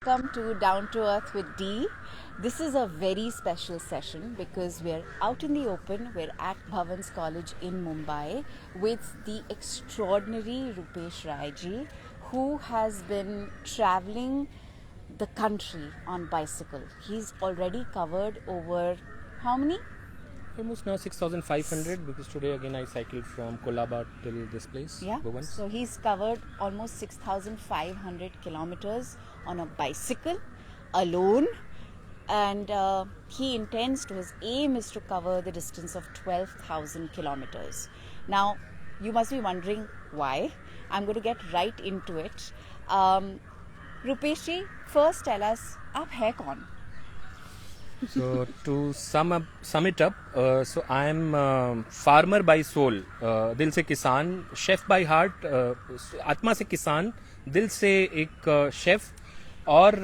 Welcome to Down to Earth with D. This is a very special session because we're out in the open. We're at Bhavan's College in Mumbai with the extraordinary Rupesh Rai ji, who has been traveling the country on bicycle. He's already covered over how many? Almost now 6,500 because today again I cycled from Kolaba till this place. Yeah. Bhuvan. So he's covered almost 6,500 kilometers on a bicycle alone, and he intends to, his aim is to cover the distance of 12,000 kilometers. Now, you must be wondering why. I'm going to get right into it. Roopeshji, first tell us, आप है कौन? So to sum it up, so I am farmer by soul, दिल से किसान, chef by heart, आत्मा से किसान, दिल से एक chef, और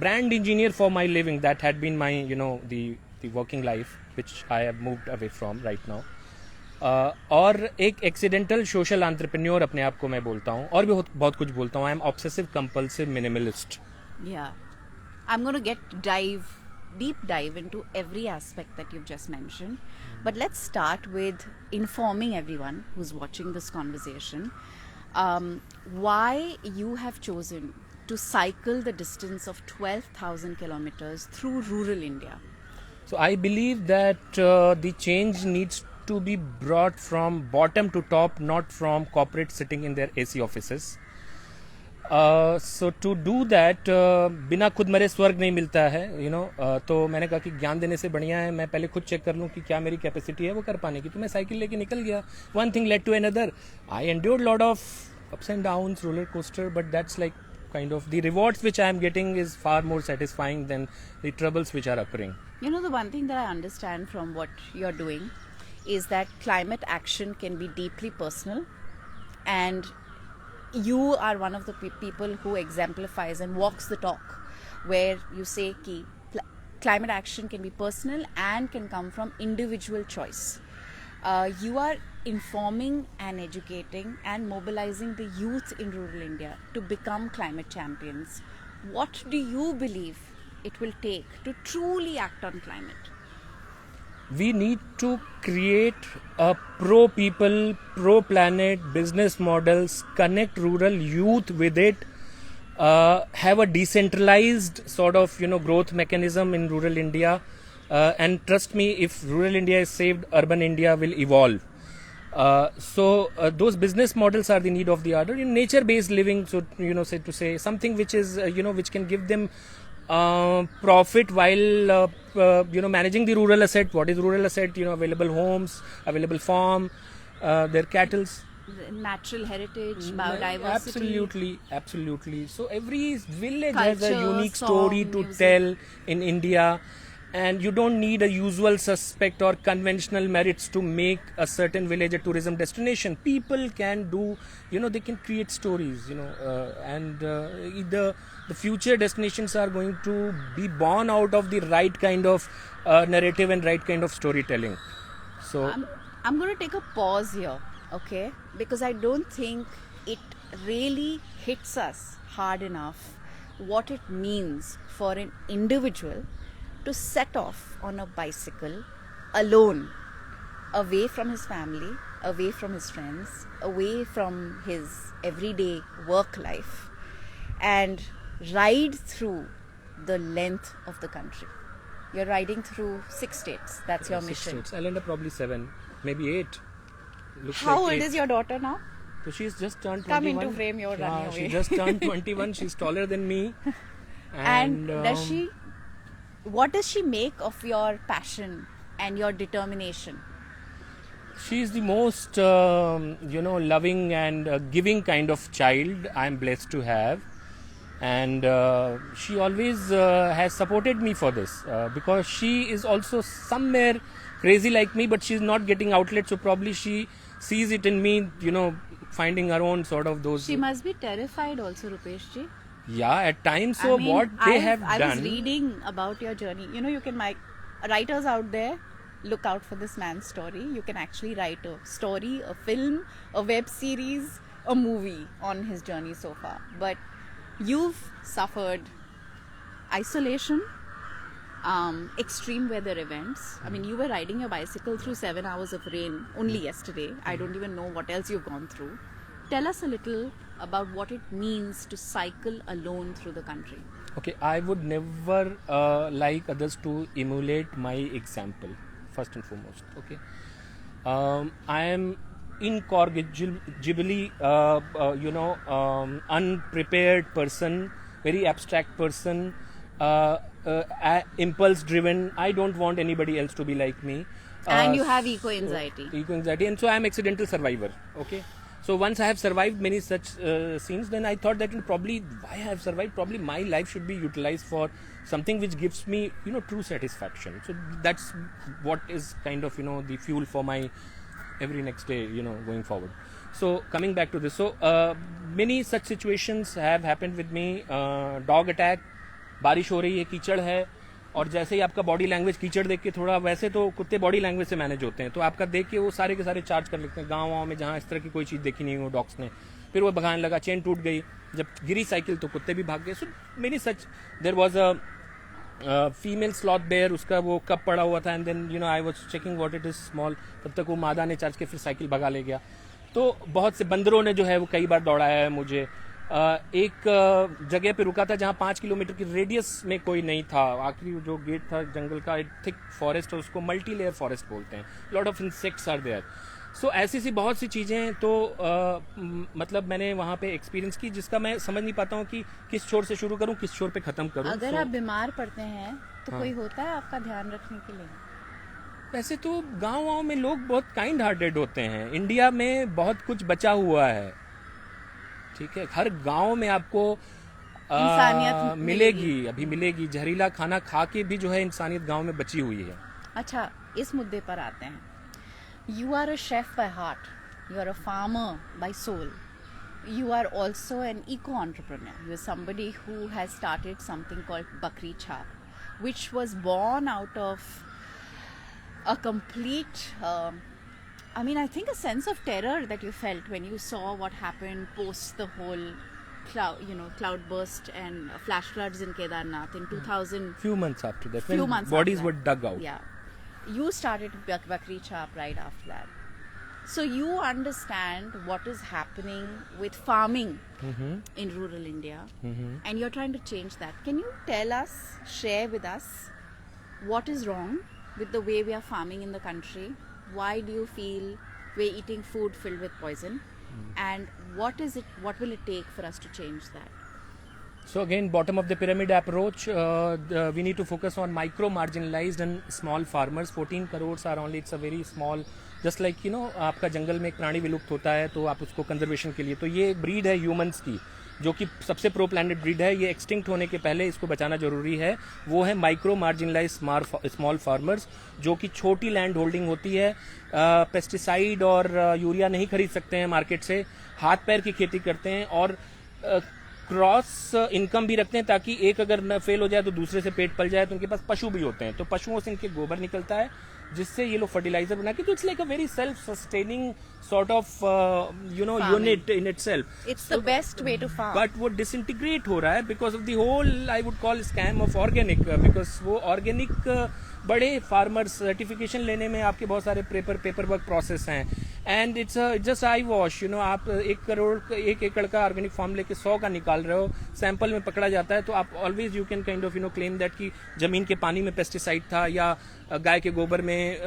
brand engineer for my living. That had been my, the working life which I have moved away from right now. और एक एक्सीडेंटल सोशल एंटरप्रेन्योर अपने आप को मैं बोलता हूँ, और भी बहुत कुछ बोलता हूँ. I am obsessive compulsive minimalist. Yeah, I'm going to deep dive into every aspect that you've just mentioned. But let's start with informing everyone who's watching this conversation why you have chosen to cycle the distance of 12,000 kilometers through rural India. So I believe that the change needs to be brought from bottom to top, not from corporate sitting in their AC offices. So to do that, बिना खुद मरे स्वर्ग नहीं मिलता है, तो मैंने कहा कि ज्ञान देने से बढ़िया है मैं पहले खुद चेक कर लूँ कि क्या मेरी कैपेसिटी है वो कर पाने की. तो मैं साइकिल लेके निकल गया. One thing led to another. I endured lot of ups and downs, roller coaster, but that's like kind of the rewards which I am getting is far more satisfying than the troubles which are occurring. The one thing that I understand from what you're doing is that climate action can be deeply personal, and you are one of the people who exemplifies and walks the talk, where you say ki climate action can be personal and can come from individual choice. You are informing and educating and mobilizing the youth in rural India to become climate champions. What do you believe it will take to truly act on climate? We need to create a pro-people, pro-planet business models, connect rural youth with it, have a decentralized sort of growth mechanism in rural India, and trust me, if rural India is saved, urban India will evolve. So those business models are the need of the hour. In nature-based living, so say to say something which is which can give them profit while managing the rural asset. What is rural asset? Available homes, available farm, their cattle, natural heritage, biodiversity. Absolutely. So every village Culture, has a unique story to tell in India, and you don't need a usual suspect or conventional merits to make a certain village a tourism destination. People can do, they can create stories, and the future destinations are going to be born out of the right kind of narrative and right kind of storytelling. So I'm going to take a pause here, okay? Because I don't think it really hits us hard enough what it means for an individual to set off on a bicycle alone, away from his family, away from his friends, away from his everyday work life, and ride through the length of the country. You're riding through 6 states. That's your 6 mission. states. I'll end up probably 7, maybe 8. How old is your daughter now? So she's just turned 21. Come into frame, you're running away. She just turned 21. She's taller than me. And what does she make of your passion and your determination? She's the most, loving and giving kind of child I'm blessed to have. And she always has supported me for this because she is also somewhere crazy like me, but she's not getting outlet. So probably she sees it in me, finding her own sort of those. She must be terrified also, Roopeshji. Yeah, at times. So what they have done. I was reading about your journey. You can writers out there, look out for this man's story. You can actually write a story, a film, a web series, a movie on his journey so far. But you've suffered isolation, extreme weather events. I mean, you were riding your bicycle through 7 hours of rain only yesterday. I don't even know what else you've gone through. Tell us a little about what it means to cycle alone through the country. Okay, I would never like others to emulate my example, first and foremost. Okay, I am incorrigibly, unprepared person, very abstract person, impulse driven. I don't want anybody else to be like me. And you have eco-anxiety. Eco-anxiety, and so I am accidental survivor. Okay. So once I have survived many such scenes, then I thought that probably why I have survived, probably my life should be utilized for something which gives me, true satisfaction. So that's what is kind of, the fuel for my every next day, going forward. So coming back to this, so many such situations have happened with me. Dog attack, बारिश हो रही है, कीचड़ है, और जैसे ही आपका body language कीचड़ देख के थोड़ा, वैसे तो कुत्ते बॉडी लैंग्वेज से मैनेज होते हैं, तो आपका देख के वो सारे के सारे चार्ज कर लेते हैं. गाँव में जहाँ इस तरह की कोई चीज़ देखी नहीं हो डॉग्स ने, फिर वो भगाने लगा, चेन टूट गई, जब गिरी साइकिल तो कुत्ते भी भाग गए. So many such, there was a female sloth bear, उसका वो कप पड़ा हुआ था, and then I was checking what it is small, तब तक वो मादा ने चार्ज के फिर साइकिल भगा ले गया. तो बहुत से बंदरों ने जो है वो कई बार दौड़ाया है मुझे. एक जगह पे रुका था जहाँ 5 किलोमीटर की रेडियस में कोई नहीं था, आखिरी जो गेट था जंगल का, एक थिक फॉरेस्ट है, उसको मल्टी लेयर फॉरेस्ट बोलते हैं, lot of insects are there. So ऐसी सी बहुत सी चीज़ें हैं. तो मतलब मैंने वहाँ पे एक्सपीरियंस की, जिसका मैं समझ नहीं पाता हूँ कि किस छोर से शुरू करूँ, किस छोर पे ख़त्म करूँ. अगर आप बीमार पड़ते हैं तो कोई होता है आपका ध्यान रखने के लिए? वैसे तो गाँव में लोग बहुत काइंड हार्टेड होते हैं. इंडिया में बहुत कुछ बचा हुआ है, ठीक है. हर गांव में आपको इंसानियत मिलेगी, अभी मिलेगी. जहरीला खाना खा के भी जो है इंसानियत गांव में बची हुई है. अच्छा, इस मुद्दे पर आते हैं. You are a chef by heart, you are a farmer by soul, you are also an eco-entrepreneur. You are somebody who has started something called Bakri Chhap, which was born out of a complete I think a sense of terror that you felt when you saw what happened post the whole cloud burst and flash floods in Kedarnath in 2000. Few months after that, when bodies were dug out. Yeah. You started Bakri Chhap right after that. So you understand what is happening with farming in rural India, and you're trying to change that. Can you tell us, share with us, what is wrong with the way we are farming in the country? Why do you feel we're eating food filled with poison? And what will it take for us to change that? So again, bottom of the pyramid approach, we need to focus on micro marginalized and small farmers. 14 crores are only, it's a very small, just like आपका जंगल में एक प्राणी विलुप्त होता है तो आप उसको कंजर्वेशन के लिए, तो ये एक ब्रीड है ह्यूमंस की जो कि सबसे प्रो प्लानेट ब्रीड है, ये एक्सटिंक्ट होने के पहले इसको बचाना जरूरी है. वो है माइक्रो मार्जिनलाइज स्मॉल फार्मर्स, जो कि छोटी लैंड होल्डिंग होती है, पेस्टिसाइड और यूरिया नहीं खरीद सकते हैं मार्केट से, हाथ पैर की खेती करते हैं, और क्रॉस इनकम भी रखते हैं, ताकि एक अगर न फेल हो जाए तो दूसरे से पेट पल जाए. तो उनके पास पशु भी होते हैं, तो पशुओं से इनके गोबर निकलता है, जिससे ये लोग फर्टिलाइजर बना के, तो it's like a very self sustaining sort of unit in itself. It's the best way to farm. But वो disintegrate हो रहा है because of the whole I would call scam of organic, because वो organic बड़े farmer certification लेने में आपके बहुत सारे पेपर वर्क प्रोसेस हैं, and it's just I wash. आप 1 एकड़ का ऑर्गेनिक फार्म लेके 100 का निकाल रहे हो, सैंपल में पकड़ा जाता है, तो आप always you can kind of claim that कि जमीन के पानी में पेस्टिसाइड था, या गाय के गोबर में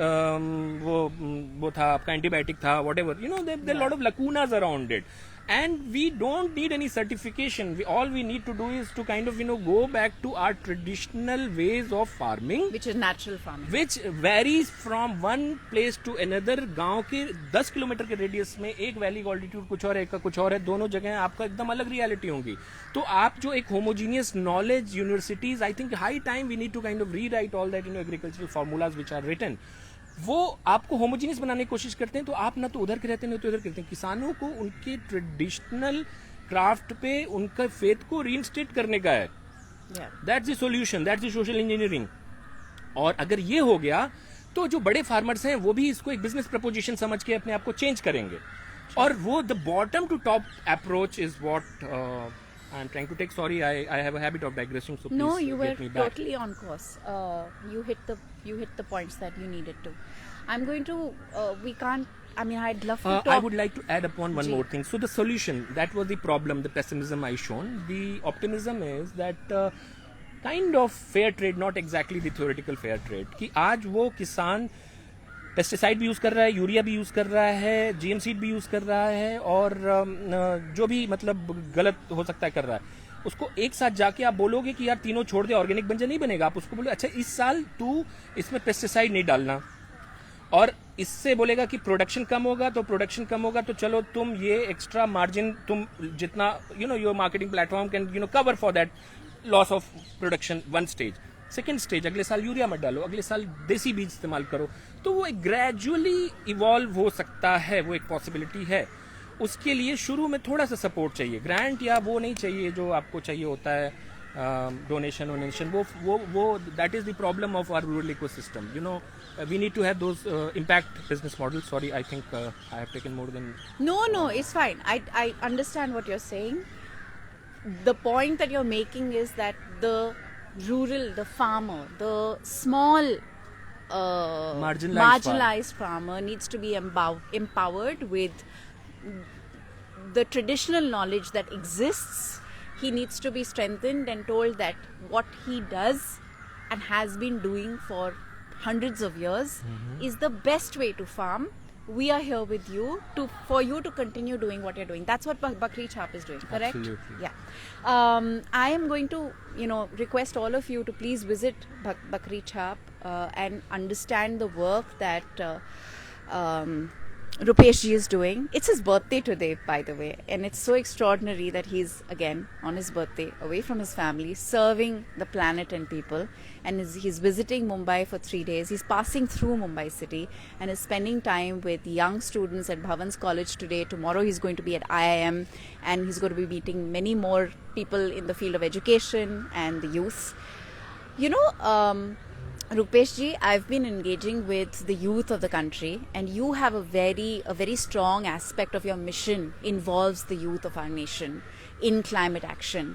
वो था आपका एंटीबायोटिक था, what ever, there are a lot of lacunas around it. And we don't need any certification. All we need to do is to kind of go back to our traditional ways of farming, which is natural farming, which varies from one place to another. गांव के 10 kilometre के radius में एक valley का altitude कुछ और है, एक का कुछ और है, दोनों जगह आपका एकदम अलग रियलिटी होंगी. तो आप जो एक homogeneous knowledge universities, I think high time we need to kind of rewrite all that agricultural formulas which are written. वो आपको होमोजीनियस बनाने की कोशिश करते हैं, तो आप ना तो उधर के रहते हैं ना तो उधर करते हैं. किसानों को उनके ट्रेडिशनल क्राफ्ट पे उनका फेथ को रीइंस्टेट करने का है. That's the solution, that's the social engineering. और अगर ये हो गया तो जो बड़े फार्मर्स हैं वो भी इसको एक बिजनेस प्रपोजिशन समझ के अपने आप को चेंज करेंगे. और वो the bottom to top approach is what I'm trying to take. Sorry, I have a habit of digressing. So please No, you were get me back. totally on course. You hit the points that you needed to. I'm going to. We can't. I mean, I'd love to talk. I would like to add upon one more thing. So the solution, that was the problem, the pessimism I shown. The optimism is that kind of fair trade, not exactly the theoretical fair trade. कि आज वो किसान pesticide भी use कर रहा है, urea भी use कर रहा है, जीएम सीड भी यूज़ कर रहा है और जो भी मतलब गलत हो सकता है कर रहा है, उसको एक साथ जाके आप बोलोगे कि यार तीनों छोड़ दे, ऑर्गेनिक बन जाए, नहीं बनेगा. आप उसको बोलो अच्छा इस साल तू इसमें पेस्टिसाइड नहीं डालना, और इससे बोलेगा कि प्रोडक्शन कम होगा, तो प्रोडक्शन कम होगा तो चलो तुम ये एक्स्ट्रा मार्जिन तुम जितना your marketing platform can cover for that loss of production. One stage. Second stage, अगले साल यूरिया मत डालो, अगले साल देसी बीज इस्तेमाल करो. तो वो एक ग्रेजुअली इवॉल्व हो सकता है, वो एक पॉसिबिलिटी है. उसके लिए शुरू में थोड़ा सा सपोर्ट चाहिए, ग्रांट या वो नहीं चाहिए जो आपको चाहिए होता है डोनेशन वोनेशन. वो that is the problem of our rural ecosystem. We need to have those impact business models. Sorry, I think I have taken more than... No, it's fine. I understand what you're saying. The point that you're making is that the rural, the farmer, the small marginalized farmer needs to be empowered with the traditional knowledge that exists. He needs to be strengthened and told that what he does and has been doing for hundreds of years is the best way to farm. We are here with you for you to continue doing what you're doing. That's what Bakri Chhap is doing, correct? Absolutely. Yeah. I am going to request all of you to please visit Bakri Chhap and understand the work that Roopeshji is doing. It's his birthday today, by the way, and it's so extraordinary that he's again on his birthday away from his family, serving the planet and people, and he's visiting Mumbai for 3 days. He's passing through Mumbai city and is spending time with young students at Bhavan's College today. Tomorrow he's going to be at IIM, and he's going to be meeting many more people in the field of education and the youth. Roopeshji, I've been engaging with the youth of the country, and you have a very strong aspect of your mission involves the youth of our nation in climate action.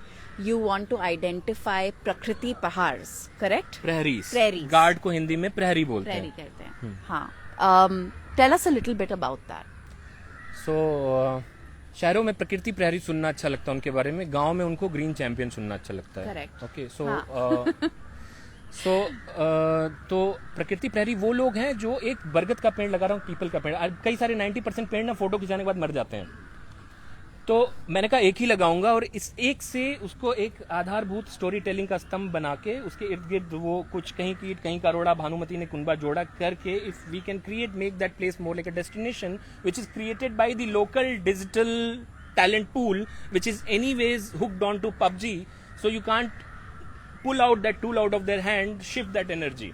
You want to identify Prakriti Pahars, correct? Prairies. Guard को हिंदी में प्रहरी बोलते हैं. Prairie कहते हैं. हाँ. Tell us a little bit about that. So शहरों में प्रकृति प्रहरी सुनना अच्छा लगता है उनके बारे में, गांव में उनको ग्रीन चैंपियन सुनना अच्छा लगता है. Correct. Okay, तो प्रकृति प्रहरी वो लोग हैं जो एक बरगद का पेड़ लगा रहा हूँ, पीपल का पेड़. कई सारे 90% पेड़ ना फोटो खिंचाने के बाद मर जाते हैं, तो मैंने कहा एक ही लगाऊंगा, और इस एक से उसको एक आधारभूत स्टोरी टेलिंग का स्तंभ बना के उसके इर्द गिर्द वो कुछ कहीं कीट कहीं करोड़ा भानुमति ने कुनबा जोड़ा करके, if we can create make that place more like a destination which is created by the local digital talent pool which is anyways hooked on to PUBG, so you can't pull out that tool out of their hand, shift that energy.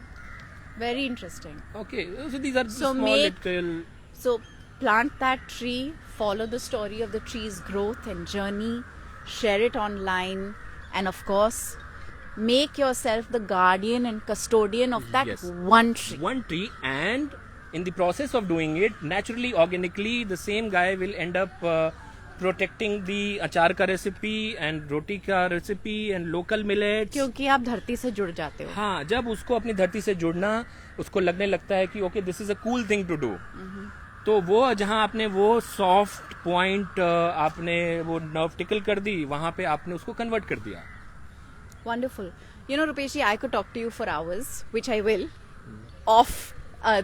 Very interesting. Okay, so these are small little... So plant that tree, follow the story of the tree's growth and journey, share it online, and of course make yourself the guardian and custodian of that one tree. And in the process of doing it, naturally, organically, the same guy will end up protecting the अचार का recipe and रोटी का recipe and local millets. क्योंकि आप धरती से जुड़ जाते हो. हाँ, जब उसको अपनी धरती से जुड़ना, उसको लगने लगता है कि okay this is a cool thing to do, तो वो जहाँ आपने वो सॉफ्ट पॉइंट आपने वो नर्व टिकल कर दी, वहाँ पे आपने उसको कन्वर्ट कर दिया. Wonderful. Roopeshji, I could talk to you for hours, which I will, off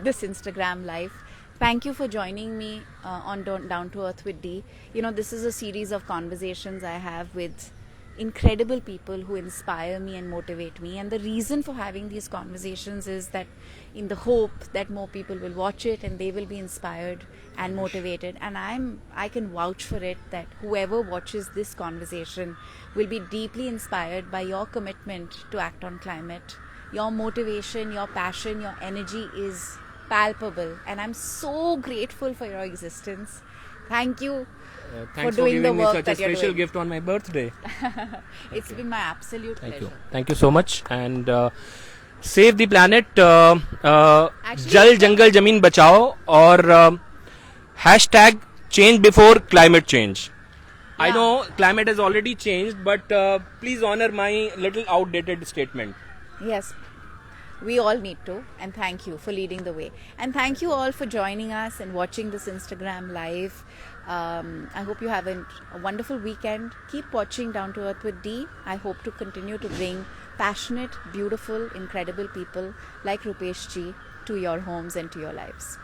this Instagram live. Thank you for joining me on Down to Earth with D. This is a series of conversations I have with incredible people who inspire me and motivate me. And the reason for having these conversations is that in the hope that more people will watch it and they will be inspired and motivated. And I can vouch for it that whoever watches this conversation will be deeply inspired by your commitment to act on climate. Your motivation, your passion, your energy is palpable, and I'm so grateful for your existence. Thank you for doing the work that you're doing. Thanks for giving me such a special gift on my birthday. It's been my absolute pleasure. Thank you so much, and save the planet. जल जंगल जमीन बचाओ, और hashtag change before climate change. I Yeah. know climate has already changed, but please honor my little outdated statement. Yes, we all need to. And thank you for leading the way. And thank you all for joining us and watching this Instagram live. I hope you have a wonderful weekend. Keep watching Down to Earth with D. I hope to continue to bring passionate, beautiful, incredible people like Roopeshji to your homes and to your lives.